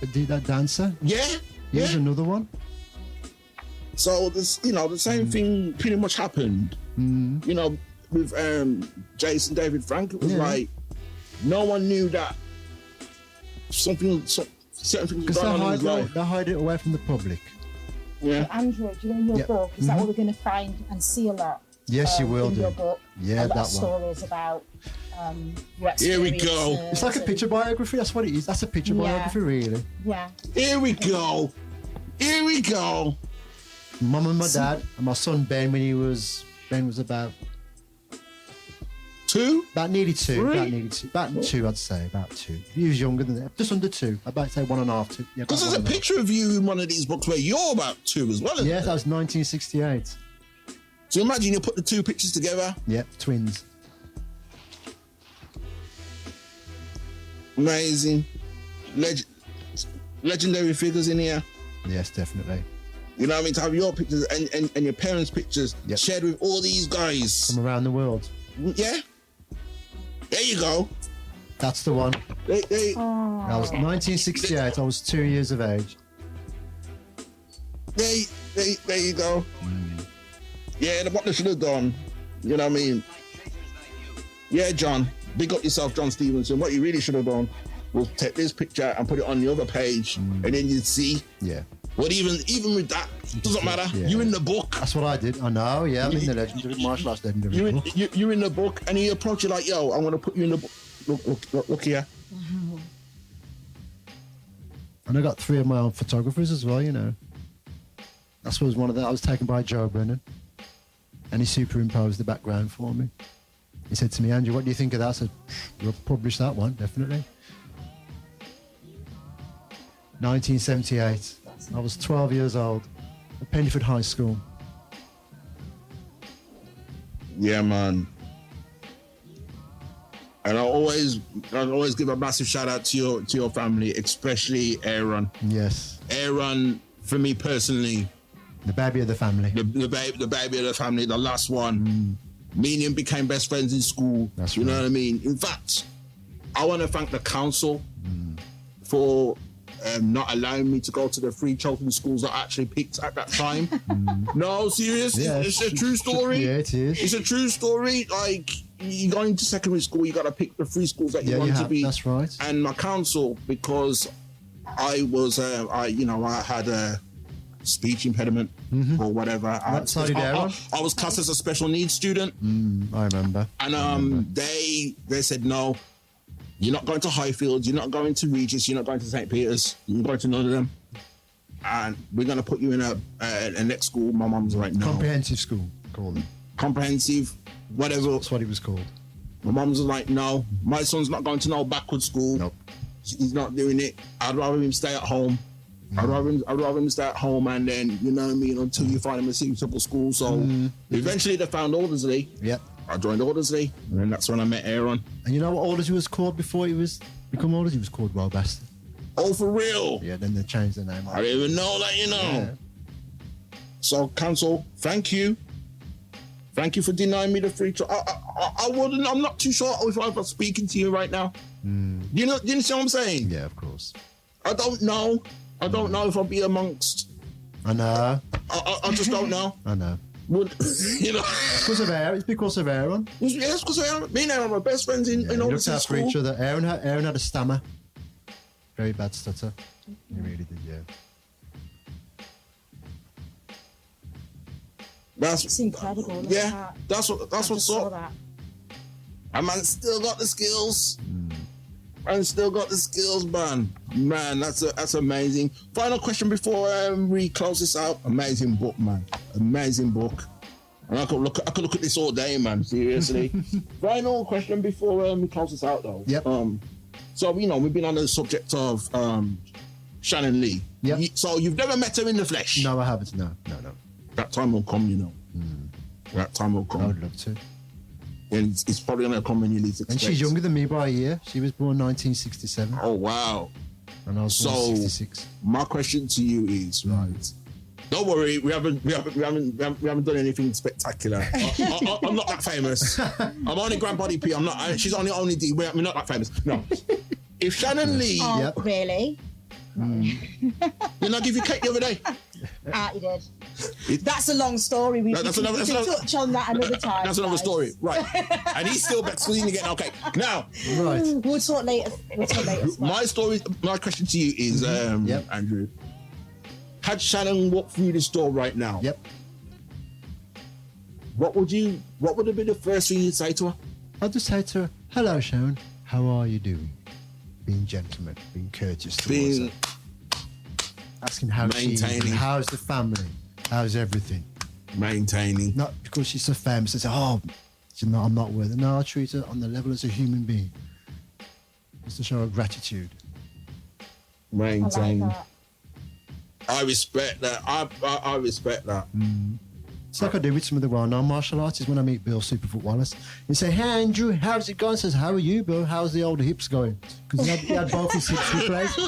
That dancer. Yeah. Here's another one. So this, the same thing pretty much happened. You know, with Jason David Frank, it was like no one knew that certain things was Because going on in his life. they hide it away from the public. Yeah. Andrew, do you know your book? Is that what we're going to find and see a lot? Yes, you will in do. your book. Yeah, a lot that of one. stories about your Here we go. experiences It's like a and- picture biography. That's what it is. That's a picture Yeah. biography, really. Yeah. Here we go. Here we go. Mum and my dad, and my son Ben Ben was about 2? nearly two. Three? About two, I'd say. About 2. He was younger than that. Just under 2. I'd about to say 1.5, 2. Yeah, Because there's a picture of you in one of these books where you're about 2 as well, isn't Yeah, it? that was 1968. So imagine you put the 2 pictures together. Yep, twins. Amazing. Legendary figures in here. Yes, definitely. You know what I mean? To have your pictures and your parents' pictures Yep. shared with all these guys. From around the world. Yeah? There you go. That's the one. They, That was 1968. I was 2 years of age. there you go. Yeah, what they should have done. You know what I mean? Yeah, John. Big up yourself, John Stevenson. What you really should have done was take this picture and put it on the other page, and then you'd see. Yeah. What even with that, doesn't matter. Yeah. You're in the book. That's what I did. I know, yeah. I'm in the legendary martial arts legendary You're book. you're in the book, and he approach you like, "Yo, I'm gonna put you in the book. Look here." And I got 3 of my own photographers as well, you know. That's was one of them. I was taken by Joe Brennan, and he superimposed the background for me. He said to me, "Andrew, what do you think of that?" I said, "We'll publish that one, definitely." 1978. I was 12 years old at Pennyford High School. Yeah, man. And I always give a massive shout out to your family, especially Aaron. Yes, Aaron, for me personally, the baby of the family. the baby of the family, the last one. Me and him became best friends in school. That's you know right. what I mean? In fact, I want to thank the council for not allowing me to go to the 3 children's schools that I actually picked at that time. No, serious? Yeah, it's a true story. Yeah, it is. It's a true story. Like, you go into secondary school, you got to pick the 3 schools that you Yeah, want you to have. be. That's right. And my council, because I was, I had a speech impediment or whatever. So did Aaron. I was classed as a special needs student. I remember. And they said, no, you're not going to Highfields, you're not going to Regis, you're not going to St. Peter's, you're going to none of them. And we're going to put you in a next school. My mum's like, no. Comprehensive school, called it. Comprehensive, whatever. That's what it was called. My mum's like, no, my son's not going to no backward school. Nope. He's not doing it. I'd rather him stay at home. I'd rather him stay at home, and then, you know what I mean, until you find him a suitable school. So eventually they found Aldersley. Yep. I joined Aldersley, and then that's when I met Aaron. And you know what Aldersley was called before he was become Aldersley? He was called Wild Bastard. Oh, for real? Yeah, then they changed the name. I didn't even know that, you know. Yeah. So, council, thank you. Thank you for denying me the free trial. I wouldn't. I'm not too sure if I was speaking to you right now. You know? You see what I'm saying? Yeah, of course. I don't know. I don't know if I'll be amongst. I know. I just don't know. I know. Would you know? It's because of Aaron. It's because of Aaron. Yes, because me and Aaron were best friends in We all looked the out for school. each other. Aaron had a stammer. Very bad stutter. He really did, yeah. It's incredible. Look at Yeah, that. that's I what's just saw up. that. And man still got the skills. Man still got the skills, man. Man, that's amazing. Final question before we close this out. Amazing book, man. Amazing book. And I could look at this all day, man. Seriously. Final question before we close this out, though. Yep. So we've been on the subject of Shannon Lee. Yep. So you've never met her in the flesh. No, I haven't. No. That time will come, you know. That time will I come. would love to. And it's probably going to come when you least expect. And she's younger than me by a year. She was born 1967, Oh, wow. and I was born So- 66. My question to you is, right? Don't worry, we haven't done anything spectacular. I'm not that famous. I'm only Grandbody P. I'm not. She's only D. We're not that famous. No. If Shannon Lee, Oh, Yep. really? didn't I give you cake the other day? You did. It- That's a long story. We That's can another- touch on that another time. That's another guys. story, right? And he's still back squeezing again. Okay, now Right. We'll talk later. my question to you is, Yep. Andrew, had Shannon walk through this door right now, Yep. what would have been the first thing you'd say to her? I'll just say to her, "Hello, Sharon. How are you doing?" Being gentleman, being courteous towards Being her. Asking how she is, maintaining. and how's the family, How's everything? Maintaining. Not because she's so famous. It's oh, I'm not worth it. No, I treat her on the level as a human being. It's to show her gratitude. Maintaining. I like that. I respect that. I respect that. It's like I do with some of the well-known martial artists when I meet Bill Superfoot Wallace. You say, hey Andrew, how's it going? He says, how are you, Bill? How's the old hips going? Because he had both his hips replaced.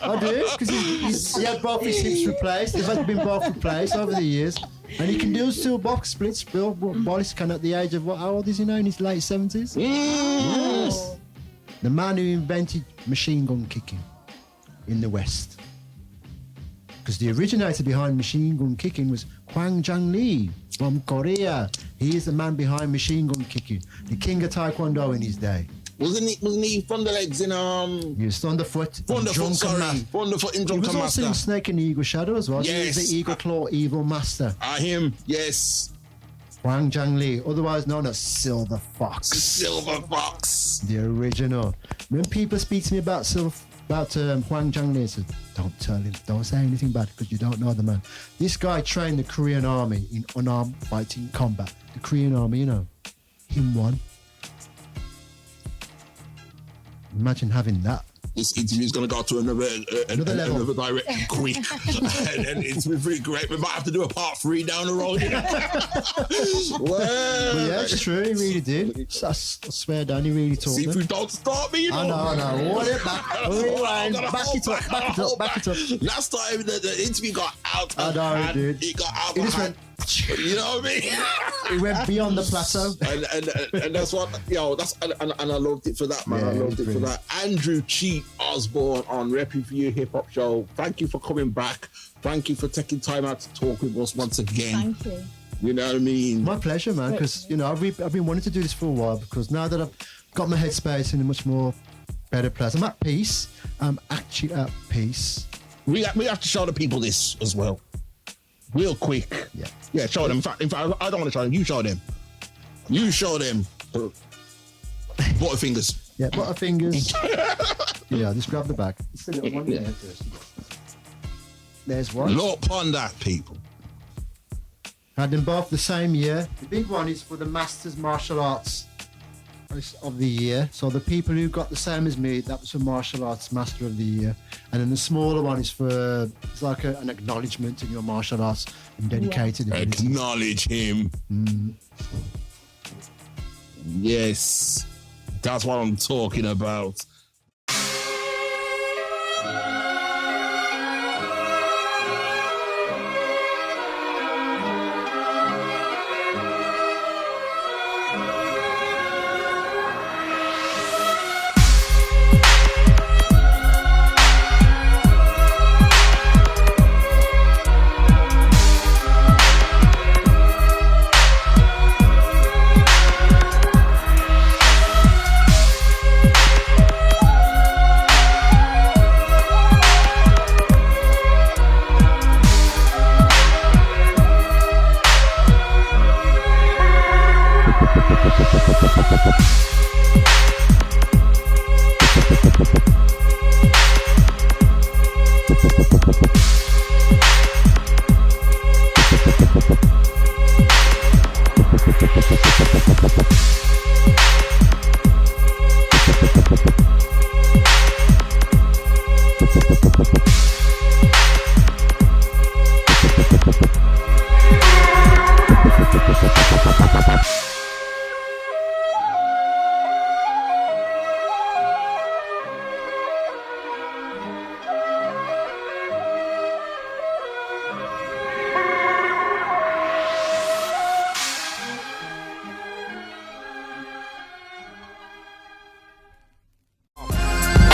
I do, because he had both his hips replaced. They've been both replaced over the years. And he can do still box splits. Bill Wallace can at the age of, how old is he now? In his late 70s? Yes. The man who invented machine gun kicking in the West. Because the originator behind machine gun kicking was Hwang Jang Lee from Korea. He is the man behind machine gun kicking, the king of Taekwondo in his day. Wasn't he Thunderlegs in He was Thunderfoot. Thunderfoot in He Drunken was also in Master. Snake and Eagle Shadow as well. He Yes. was the Eagle Claw Evil Master. Him, yes. Hwang Jang Lee, otherwise known as Silver Fox. Silver Fox. The original. When people speak to me about Hwang Jang Lee, I said, don't tell him, don't say anything bad because you don't know the man. This guy trained the Korean army in unarmed fighting combat. The Korean army, you know, him one. Imagine having that. This interview's going to go to another level. another direction quick. and it's been pretty great. We might have to do a part 3 down the road. Well, But yeah, it's true, he really did. I swear down, he really taught see if them. you don't start me, you know. I know. Hold it back. Rewind. Back it up. Last time the interview got out I of know, hand. dude. It got out He of just hand. went, You know what I mean? he went beyond the plateau. and that's what and I loved it for that, man. Yeah, I loved it for brilliant. that. Andrew Cheat Osborne on Repping For You Hip Hop Show. Thank you for coming back. Thank you for taking time out to talk with us once again. Thank you. You know what I mean? My pleasure, man, because, you know, I've been wanting to do this for a while because now that I've got my headspace in a much more better place, I'm at peace. I'm actually at peace. We have to show the people this as well. Real quick. Yeah, show them. In fact, I don't want to show them. You show them. You show them. Butterfingers. Yeah, Butterfingers. Yeah, just grab the bag. There's one. Look upon that, people. Had them both the same year. The big one is for the Masters Martial Arts of the year. So the people who got the same as me, that was for Martial Arts Master of the Year. And then the smaller one is for, it's like an acknowledgement in your martial arts and dedicated abilities. Acknowledge him. Yes. That's what I'm talking about.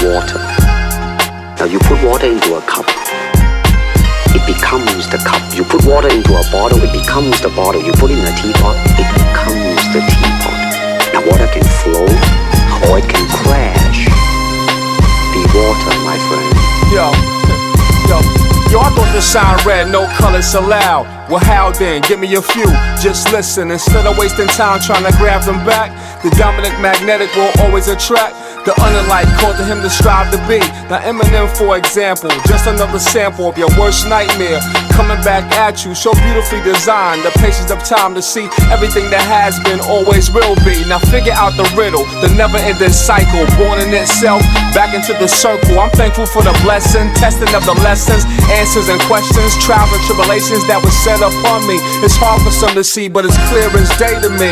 Water. Now you put water into a cup, it becomes the cup. You put water into a bottle, it becomes the bottle. You put it in a teapot, it becomes the teapot. Now water can flow or it can crash. Be water, my friend. Yo, I thought the sign read no colors allowed. Well, how then? Give me a few, just listen. Instead of wasting time trying to grab them back, the dominant magnetic will always attract the underlight called to him to strive to be. Now Eminem, for example, just another sample of your worst nightmare. coming back at you, so beautifully designed. The patience of time to see everything that has been always will be. Now figure out the riddle, the never-ending cycle, born in itself, back into the circle. I'm thankful for the blessing, testing of the lessons, answers and questions, trials and tribulations that was set upon me. It's hard for some to see, but it's clear as day to me.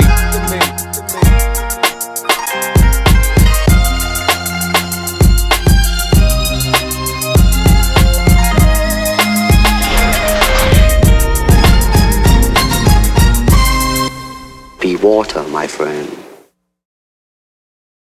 Be water, my friend.